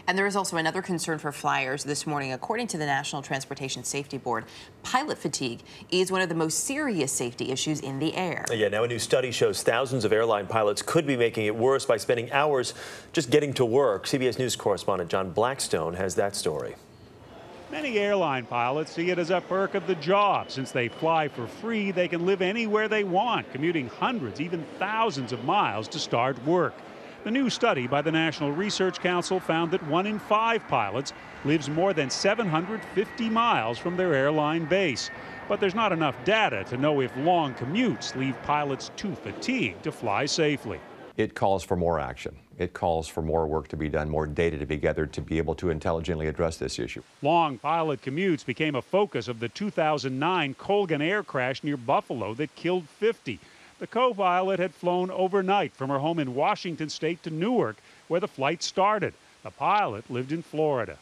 And there is also another concern for flyers this morning. According to the National Transportation Safety Board, pilot fatigue is one of the most serious safety issues in the air. Yeah, now a new study shows thousands of airline pilots could be making it worse by spending hours just getting to work. CBS News correspondent John Blackstone has that story. Many airline pilots see it as a perk of the job. Since they fly for free, they can live anywhere they want, commuting hundreds, even thousands of miles to start work. The new study by the National Research Council found that 1 in 5 pilots lives more than 750 miles from their airline base. But there's not enough data to know if long commutes leave pilots too fatigued to fly safely. It calls for more action. It calls for more work to be done, more data to be gathered to be able to intelligently address this issue. Long pilot commutes became a focus of the 2009 Colgan air crash near Buffalo that killed 50. The co-pilot had flown overnight from her home in Washington state to Newark, where the flight started. The pilot lived in Florida.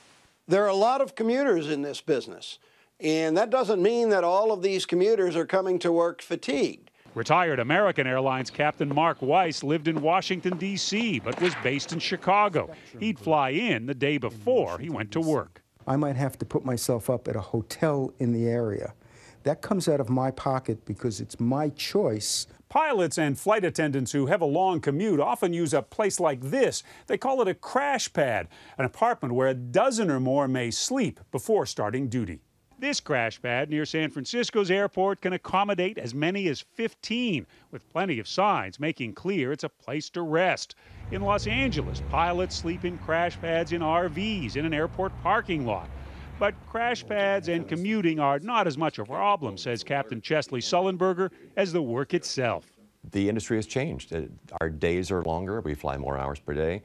There are a lot of commuters in this business, and that doesn't mean that all of these commuters are coming to work fatigued. Retired American Airlines Captain Mark Weiss lived in Washington, D.C., but was based in Chicago. He'd fly in the day before he went to work. I might have to put myself up at a hotel in the area. That comes out of my pocket because it's my choice. Pilots and flight attendants who have a long commute often use a place like this. They call it a crash pad, an apartment where a dozen or more may sleep before starting duty. This crash pad near San Francisco's airport can accommodate as many as 15, with plenty of signs making clear it's a place to rest. In Los Angeles, pilots sleep in crash pads in RVs in an airport parking lot. But crash pads and commuting are not as much a problem, says Captain Chesley Sullenberger, as the work itself. The industry has changed. Our days are longer. We fly more hours per day.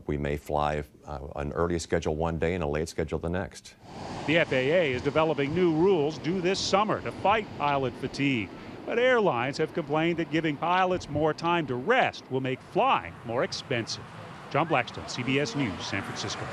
We may fly an early schedule one day and a late schedule the next. The FAA is developing new rules due this summer to fight pilot fatigue. But airlines have complained that giving pilots more time to rest will make flying more expensive. John Blackstone, CBS News, San Francisco.